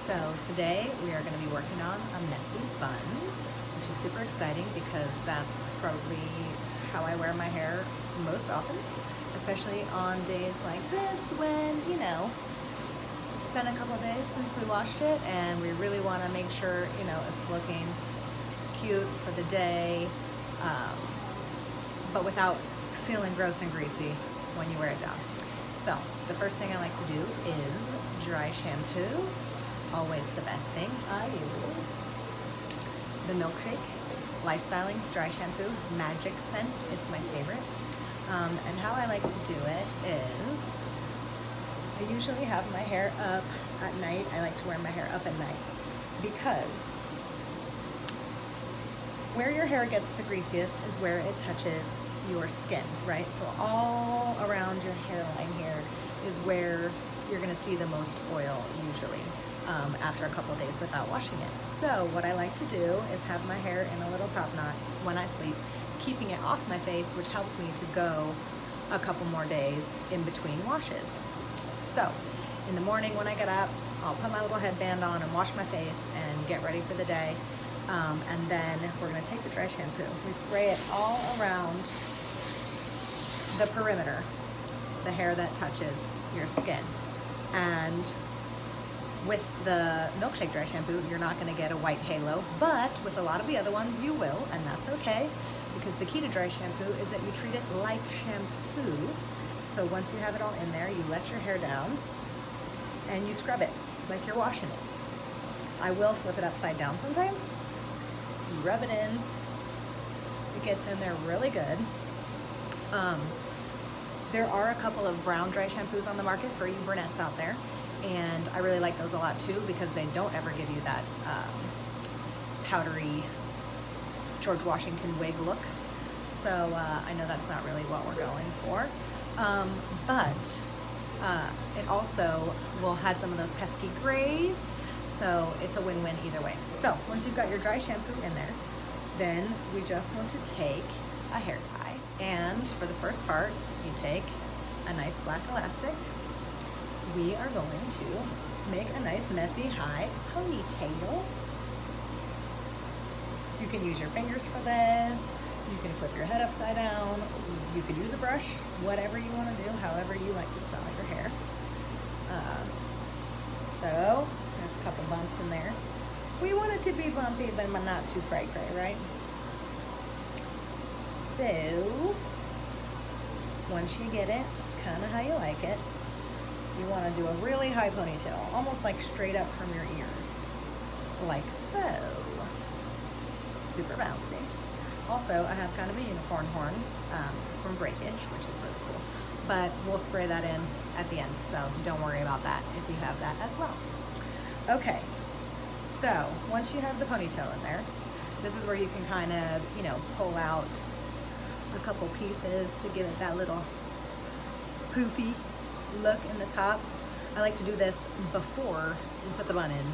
So today we are going to be working on a messy bun, which is super exciting because that's probably how I wear my hair most often, especially on days like this when, it's been a couple of days since we washed it and we really want to make sure, it's looking cute for the day, but without feeling gross and greasy when you wear it down. So the first thing I like to do is dry shampoo. Always the best thing. I use the Milkshake Lifestyling Dry Shampoo Magic Scent. It's my favorite. And how I like to do it is I usually have my hair up at night. I like to wear my hair up at night because where your hair gets the greasiest is where it touches your skin, right? So all around your hairline here is where you're gonna see the most oil usually after a couple of days without washing it. So what I like to do is have my hair in a little top knot when I sleep, keeping it off my face, which helps me to go a couple more days in between washes. So in the morning when I get up, I'll put my little headband on and wash my face and get ready for the day. And then we're gonna take the dry shampoo. We spray it all around the perimeter, the hair that touches your skin. And with the Milkshake dry shampoo, you're not gonna get a white halo, but with a lot of the other ones you will, and that's okay, because the key to dry shampoo is that you treat it like shampoo. So once you have it all in there, you let your hair down and you scrub it like you're washing it. I will flip it upside down sometimes. You rub it in, it gets in there really good. There are a couple of brown dry shampoos on the market for you brunettes out there, and I really like those a lot too because they don't ever give you that powdery George Washington wig look. So I know that's not really what we're going for, but it also will have some of those pesky grays, so it's a win-win either way. So once you've got your dry shampoo in there, then we just want to take a hair tie, and for the first part you take a nice black elastic. We are going to make a nice messy high ponytail. You can use your fingers for this. You can flip your head upside down. You could use a brush, whatever you want to do, however you like to style your hair. So there's a couple bumps in there. We want it to be bumpy, but not too cray-cray, right? So once you get it kind of how you like it, you want to do a really high ponytail, almost like straight up from your ears, like so. Super bouncy. Also, I have kind of a unicorn horn from Breakage, which is really cool, but we'll spray that in at the end, so don't worry about that if you have that as well. Okay, so once you have the ponytail in there, this is where you can kind of, pull out a couple pieces to give it that little poofy look in the top. I like to do this before you put the bun in.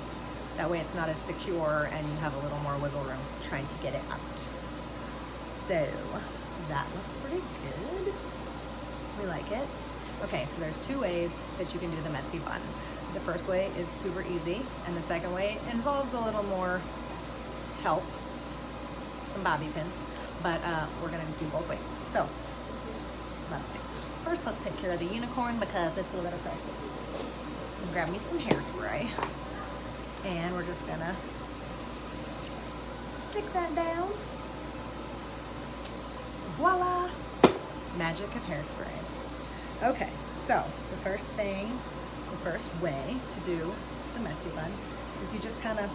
That way it's not as secure and you have a little more wiggle room trying to get it out. So that looks pretty good. We like it. Okay, so there's two ways that you can do the messy bun. The first way is super easy, and the second way involves a little more help, some bobby pins, but we're gonna do both ways. So let's see. First, let's take care of the unicorn because it's a little cracky. Grab me some hairspray, and we're just gonna stick that down. Voila! Magic of hairspray. Okay, so the first way to do the messy bun is you just kind of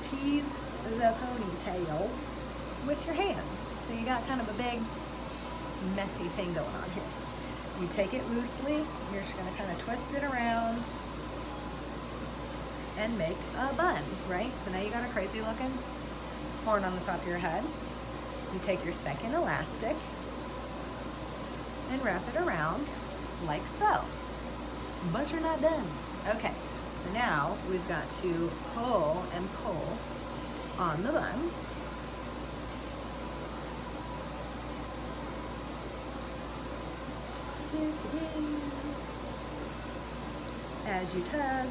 tease the ponytail with your hands. So you got kind of a big messy thing going on here. You take it loosely, you're just gonna kind of twist it around and make a bun, right? So now you got a crazy looking horn on the top of your head. You take your second elastic and wrap it around like so. But you're not done. Okay, so now we've got to pull and pull on the bun. As you tug,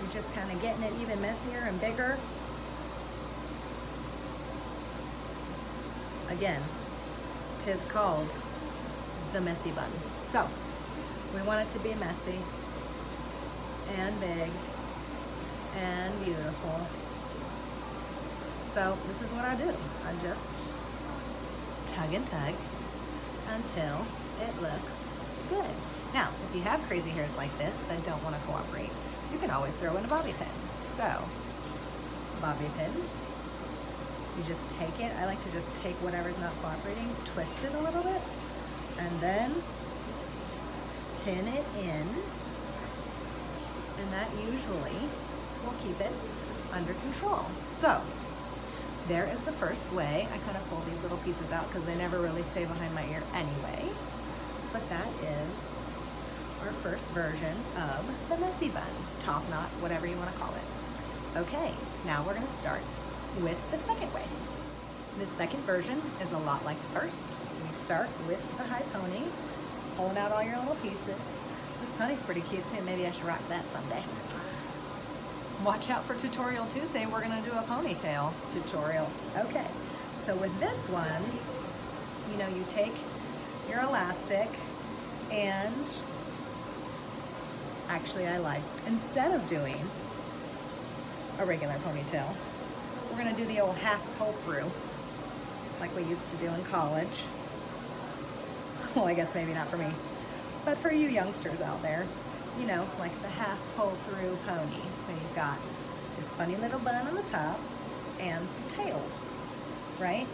you just kind of getting it even messier and bigger. Again, 'tis called the messy bun. So we want it to be messy and big and beautiful. So this is what I do. I just tug and tug until it looks good. Now, if you have crazy hairs like this that don't want to cooperate, you can always throw in a bobby pin. So, bobby pin, you just take it. I like to just take whatever's not cooperating, twist it a little bit, and then pin it in, and that usually will keep it under control. So, there is the first way. I kind of pull these little pieces out because they never really stay behind my ear anyway. But that is our first version of the messy bun, top knot, whatever you want to call it. Okay, now we're going to start with the second way. The second version is a lot like the first. We start with the high pony, pulling out all your little pieces. This pony's pretty cute too. Maybe I should rock that someday. Watch out for Tutorial Tuesday. We're going to do a ponytail tutorial. Okay, so with this one, you know, you take your elastic and actually I lied. Instead of doing a regular ponytail, we're going to do the old half pull through like we used to do in college. Well, I guess maybe not for me, but for you youngsters out there, you know, like the half pull through pony. So you've got this funny little bun on the top and some tails, right?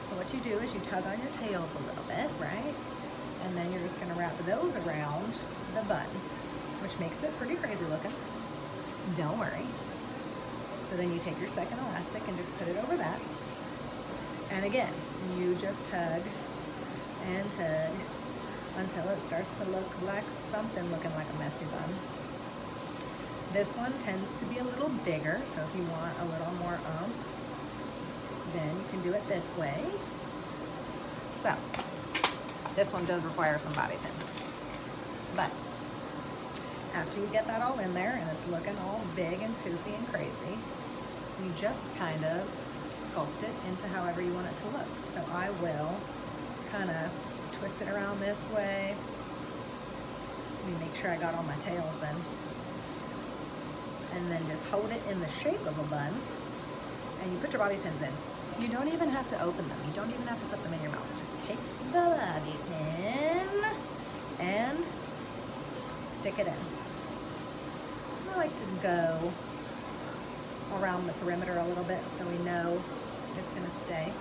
So what you do is you tug on your tails a little bit, right? And then you're just gonna wrap those around the bun, which makes it pretty crazy looking. Don't worry. So then you take your second elastic and just put it over that. And again, you just tug and tug until it starts to look like something looking like a messy bun. This one tends to be a little bigger, so if you want a little more oomph, then you can do it this way. So, this one does require some bobby pins. But, after you get that all in there and it's looking all big and poofy and crazy, you just kind of sculpt it into however you want it to look. So I will kind of twist it around this way. Let me make sure I got all my tails in. And then just hold it in the shape of a bun. And you put your bobby pins in. You don't even have to open them. You don't even have to put them in your mouth. Just take the bobby pin and stick it in. I like to go around the perimeter a little bit so we know it's going to stay.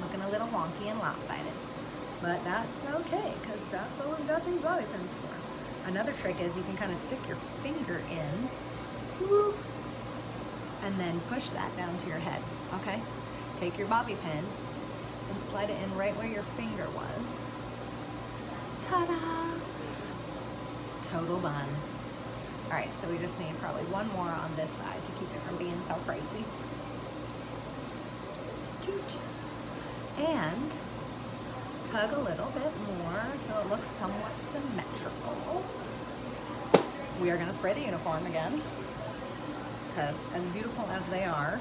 Looking a little wonky and lopsided, but that's okay because that's what we've got these bobby pins for. Another trick is you can kind of stick your finger in, whoop, and then push that down to your head, okay? Take your bobby pin and slide it in right where your finger was. Ta-da! Total bun. All right, so we just need probably one more on this side to keep it from being so crazy. Toot. And tug a little bit more until it looks somewhat symmetrical. We are going to spray the uniform again because as beautiful as they are,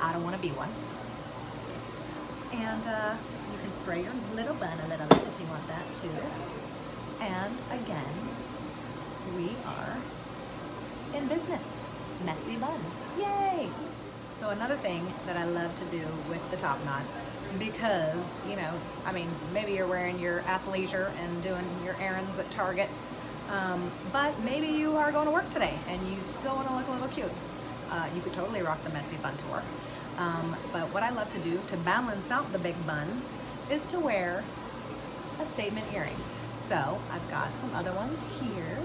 I don't want to be one. And you can spray your little bun a little bit if you want that too. And again, we are in business. Messy bun. Yay! So another thing that I love to do with the top knot, because, you know, I mean, maybe you're wearing your athleisure and doing your errands at Target, but maybe you are going to work today and you still want to look a little cute. You could totally rock the messy bun to work. But what I love to do to balance out the big bun is to wear a statement earring. So I've got some other ones here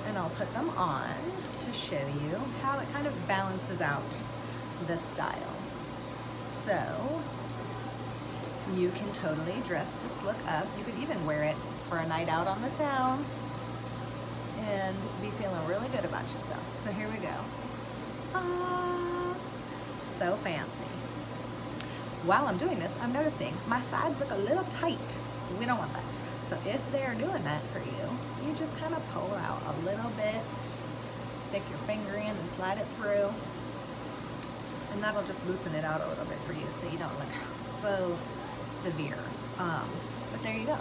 and I'll put them on to show you how it kind of balances out the style. So you can totally dress this look up. You could even wear it for a night out on the town and be feeling really good about yourself. So here we go. Ah, so fancy. While I'm doing this, I'm noticing my sides look a little tight. We don't want that. So if they're doing that for you, you just kind of pull out a little bit stick your finger in and slide it through. And that'll just loosen it out a little bit for you so you don't look so severe. But there you go.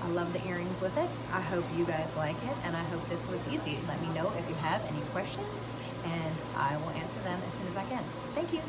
I love the earrings with it. I hope you guys like it, and I hope this was easy. Let me know if you have any questions, and I will answer them as soon as I can. Thank you.